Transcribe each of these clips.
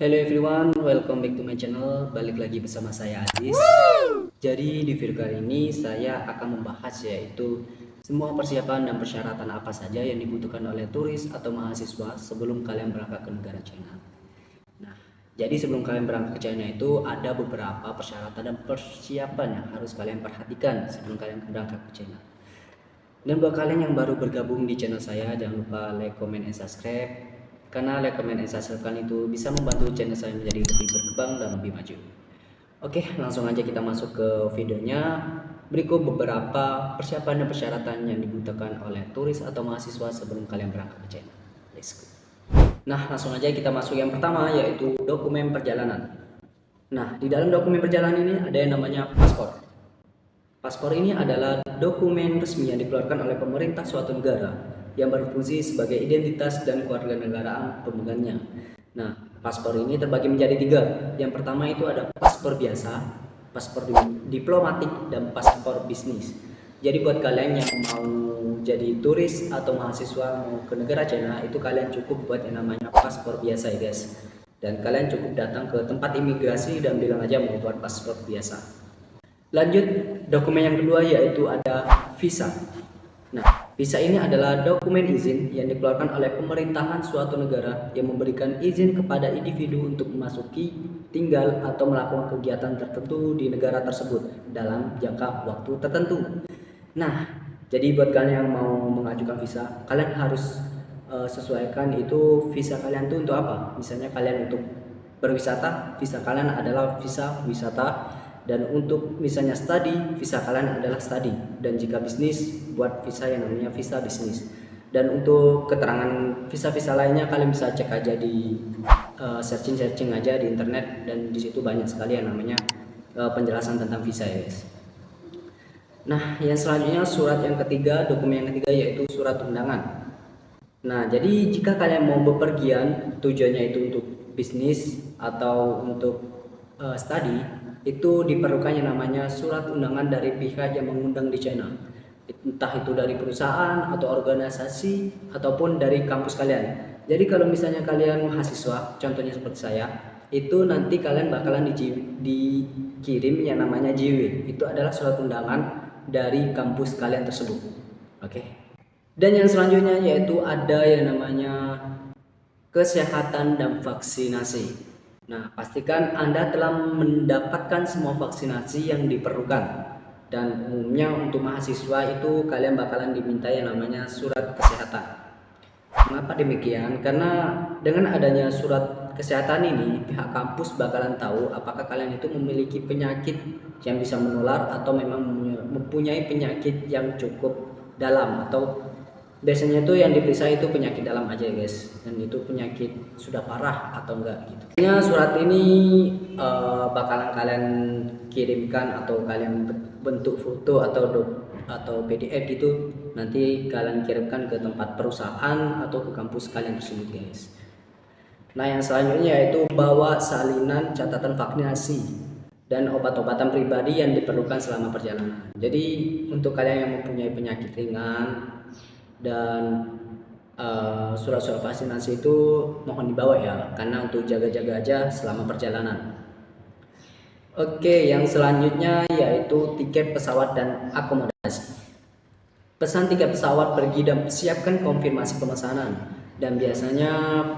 Hello everyone, welcome back to my channel. Balik lagi bersama saya Adis. Jadi di video kali ini saya akan membahas yaitu semua persiapan dan persyaratan apa saja yang dibutuhkan oleh turis atau mahasiswa sebelum kalian berangkat ke negara China. Nah, jadi sebelum kalian berangkat ke China itu ada beberapa persyaratan dan persiapan yang harus kalian perhatikan sebelum kalian berangkat ke China. Dan buat kalian yang baru bergabung di channel saya, jangan lupa like, comment, and subscribe. Karena like, comment, and subscribe kalian itu bisa membantu channel saya menjadi lebih berkembang dan lebih maju. Oke, langsung aja kita masuk ke videonya. Berikut beberapa persiapan dan persyaratan yang dibutuhkan oleh turis atau mahasiswa sebelum kalian berangkat ke China. Let's go. Nah, langsung aja kita masuk yang pertama, yaitu dokumen perjalanan. Nah, di dalam dokumen perjalanan ini ada yang namanya paspor. Paspor ini adalah dokumen resmi yang dikeluarkan oleh pemerintah suatu negara yang berfungsi sebagai identitas dan kewarganegaraan pemegangnya. Nah, paspor ini terbagi menjadi tiga. Yang pertama itu ada paspor biasa, paspor diplomatik, dan paspor bisnis. Jadi buat kalian yang mau jadi turis atau mahasiswa mau ke negara China, itu kalian cukup buat yang namanya paspor biasa ya guys. Dan kalian cukup datang ke tempat imigrasi dan bilang aja mau buat paspor biasa. Lanjut, dokumen yang kedua yaitu ada visa. Nah, visa ini adalah dokumen izin yang dikeluarkan oleh pemerintahan suatu negara yang memberikan izin kepada individu untuk memasuki, tinggal, atau melakukan kegiatan tertentu di negara tersebut dalam jangka waktu tertentu. Nah, jadi buat kalian yang mau mengajukan visa, kalian harus sesuaikan itu visa kalian itu untuk apa. Misalnya kalian untuk berwisata, visa kalian adalah visa wisata. Dan untuk misalnya study, visa kalian adalah study. Dan jika bisnis, buat visa yang namanya visa bisnis. Dan untuk keterangan visa-visa lainnya kalian bisa cek aja di searching aja di internet, dan di situ banyak sekali yang namanya penjelasan tentang visa ya guys. Nah, yang selanjutnya surat yang ketiga, dokumen yang ketiga yaitu surat undangan. Nah, jadi jika kalian mau bepergian, tujuannya itu untuk bisnis atau untuk study, itu diperlukan yang namanya surat undangan dari pihak yang mengundang di China, entah itu dari perusahaan atau organisasi ataupun dari kampus kalian. Jadi kalau misalnya kalian mahasiswa, contohnya seperti saya, itu nanti kalian bakalan dikirim yang namanya JW. Itu adalah surat undangan dari kampus kalian tersebut. Oke. Dan yang selanjutnya yaitu ada yang namanya kesehatan dan vaksinasi. Nah, pastikan Anda telah mendapatkan semua vaksinasi yang diperlukan. Dan umumnya untuk mahasiswa itu kalian bakalan diminta yang namanya surat kesehatan. Mengapa demikian? Karena dengan adanya surat kesehatan ini, pihak kampus bakalan tahu apakah kalian itu memiliki penyakit yang bisa menular atau memang mempunyai penyakit yang cukup dalam, atau biasanya itu yang diperiksa itu penyakit dalam aja guys, dan itu penyakit sudah parah atau enggak gitu. Surat ini bakalan kalian kirimkan atau kalian bentuk foto atau PDF gitu, nanti kalian kirimkan ke tempat perusahaan atau ke kampus kalian tersebut guys. Nah, yang selanjutnya yaitu bawa salinan catatan vaksinasi dan obat-obatan pribadi yang diperlukan selama perjalanan. Jadi untuk kalian yang mempunyai penyakit ringan dan surat-surat vaksinasi itu mohon dibawa ya, karena untuk jaga-jaga aja selama perjalanan. Oke, yang selanjutnya yaitu tiket pesawat dan akomodasi. Pesan tiket pesawat pergi dan siapkan konfirmasi pemesanan. Dan biasanya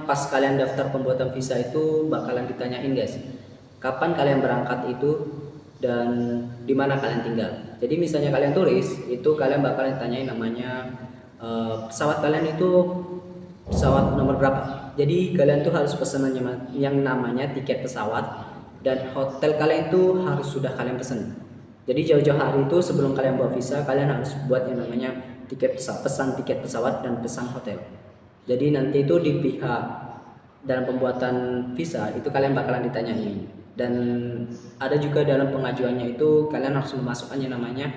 pas kalian daftar pembuatan visa itu bakalan ditanyain guys, kapan kalian berangkat itu dan di mana kalian tinggal. Jadi misalnya kalian turis, itu kalian bakalan ditanyain namanya pesawat kalian itu pesawat nomor berapa. Jadi kalian tuh harus pesan yang namanya tiket pesawat, dan hotel kalian itu harus sudah kalian pesan. Jadi jauh-jauh hari itu sebelum kalian buat visa, kalian harus buat yang namanya pesan tiket pesawat dan pesan hotel. Jadi nanti itu di pihak dalam pembuatan visa itu kalian bakalan ditanyain. Dan ada juga dalam pengajuannya itu kalian harus memasukkan yang namanya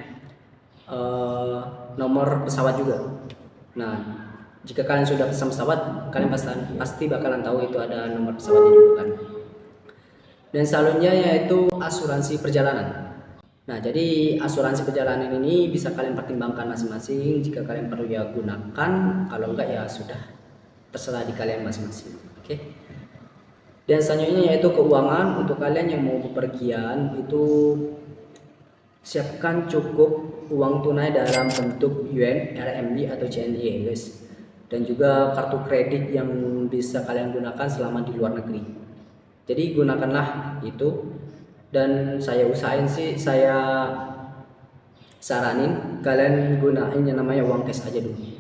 nomor pesawat juga. Nah, jika kalian sudah pesan pesawat, kalian pasti bakalan tahu itu ada nomor pesawatnya juga kan. Dan selanjutnya yaitu asuransi perjalanan. Nah, jadi asuransi perjalanan ini bisa kalian pertimbangkan masing-masing. Jika kalian perlu ya gunakan, kalau enggak ya sudah terserah di kalian masing-masing. Oke. Dan selanjutnya yaitu keuangan. Untuk kalian yang mau bepergian itu siapkan cukup uang tunai dalam bentuk yuan, RMB atau CNY guys. Dan juga kartu kredit yang bisa kalian gunakan selama di luar negeri. Jadi gunakanlah itu, dan saya usahain sih, saya saranin kalian gunain yang namanya uang cash aja dulu.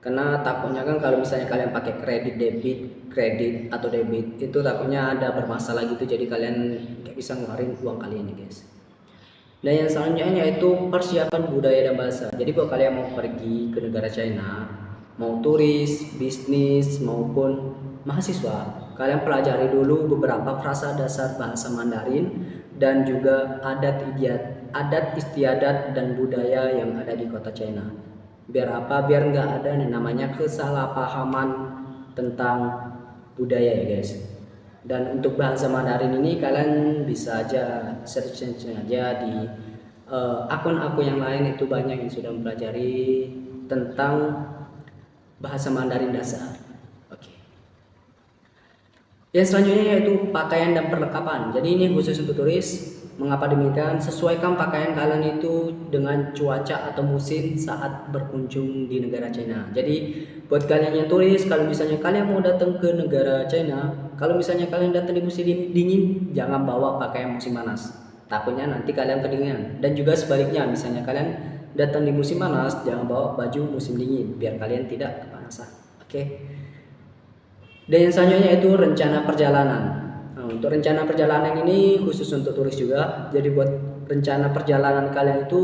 Karena takutnya kan kalau misalnya kalian pakai kredit atau debit itu takutnya ada bermasalah gitu, jadi kalian nggak bisa ngeluarin uang kalian ya guys. Dan yang selanjutnya yaitu persiapan budaya dan bahasa. Jadi kalau kalian mau pergi ke negara China, mau turis, bisnis maupun mahasiswa, kalian pelajari dulu beberapa frasa dasar bahasa Mandarin dan juga adat istiadat dan budaya yang ada di kota China. Biar apa? Biar nggak ada yang namanya kesalahpahaman tentang budaya ya guys. Dan untuk bahasa Mandarin ini kalian bisa aja search aja di akun-akun yang lain, itu banyak yang sudah mempelajari tentang bahasa Mandarin dasar. Oke. Yang selanjutnya yaitu pakaian dan perlengkapan. Jadi ini khusus untuk turis. Mengapa demikian? Sesuaikan pakaian kalian itu dengan cuaca atau musim saat berkunjung di negara China. Jadi buat kalian yang turis, kalau misalnya kalian mau datang ke negara China, kalau misalnya kalian datang di musim dingin, jangan bawa pakaian musim panas. Takutnya nanti kalian kedinginan. Dan juga sebaliknya, misalnya kalian datang di musim panas, jangan bawa baju musim dingin biar kalian tidak kepanasan. Oke. Dan yang selanjutnya itu rencana perjalanan. Nah, untuk rencana perjalanan ini khusus untuk turis juga. Jadi buat rencana perjalanan kalian itu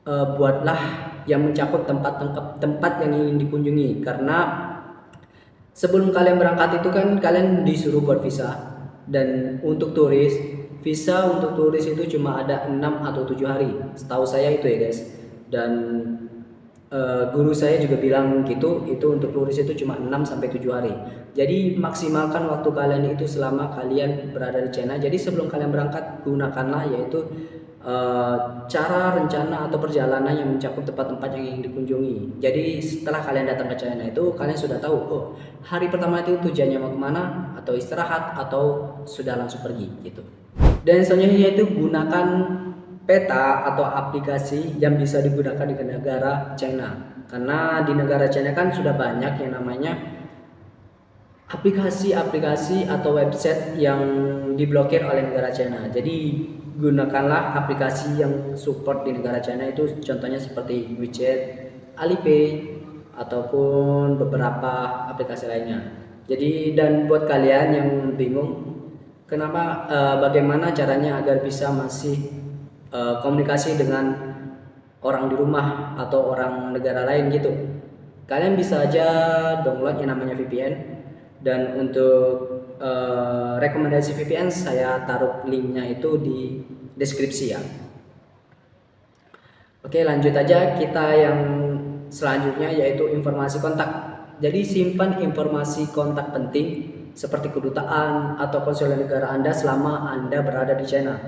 buatlah yang mencakup tempat yang ingin dikunjungi. Karena sebelum kalian berangkat itu kan kalian disuruh buat visa. Dan untuk turis, visa untuk turis itu cuma ada 6 atau 7 hari. Setahu saya itu ya guys. Dan guru saya juga bilang gitu, itu untuk turis itu cuma 6 sampai 7 hari. Jadi maksimalkan waktu kalian itu selama kalian berada di China. Jadi sebelum kalian berangkat, gunakanlah yaitu cara rencana atau perjalanan yang mencakup tempat-tempat yang ingin dikunjungi. Jadi setelah kalian datang ke China itu kalian sudah tahu, oh hari pertama itu tujuannya mau kemana, atau istirahat, atau sudah langsung pergi gitu. Dan selanjutnya yaitu gunakan peta atau aplikasi yang bisa digunakan di negara China. Karena di negara China kan sudah banyak yang namanya aplikasi-aplikasi atau website yang diblokir oleh negara China. Jadi gunakanlah aplikasi yang support di negara China, itu contohnya seperti WeChat, Alipay, ataupun beberapa aplikasi lainnya. Jadi dan buat kalian yang bingung kenapa bagaimana caranya agar bisa masih komunikasi dengan orang di rumah atau orang negara lain gitu, kalian bisa aja download yang namanya VPN. Dan untuk rekomendasi VPN saya taruh linknya itu di deskripsi ya. Oke, lanjut aja kita yang selanjutnya yaitu informasi kontak. Jadi simpan informasi kontak penting seperti kedutaan atau konsulat negara Anda selama Anda berada di China.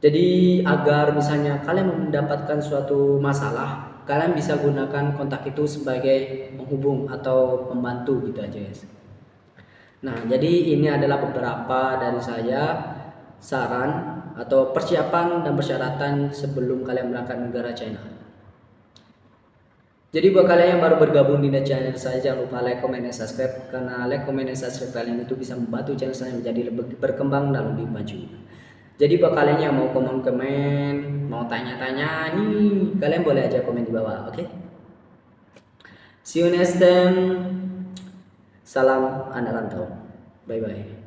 Jadi agar misalnya kalian mendapatkan suatu masalah, kalian bisa gunakan kontak itu sebagai penghubung atau pembantu gitu aja guys. Nah, jadi ini adalah beberapa dari saya saran atau persiapan dan persyaratan sebelum kalian berangkat negara China. Jadi buat kalian yang baru bergabung di channel saya, jangan lupa like, comment, dan subscribe. Karena like, comment, dan subscribe kalian itu bisa membantu channel saya menjadi lebih berkembang dan lebih maju. Jadi buat kalian yang mau komen, mau tanya-tanya nih, kalian boleh aja komen di bawah, oke? See you next time. Salam anak rantau. Bye bye.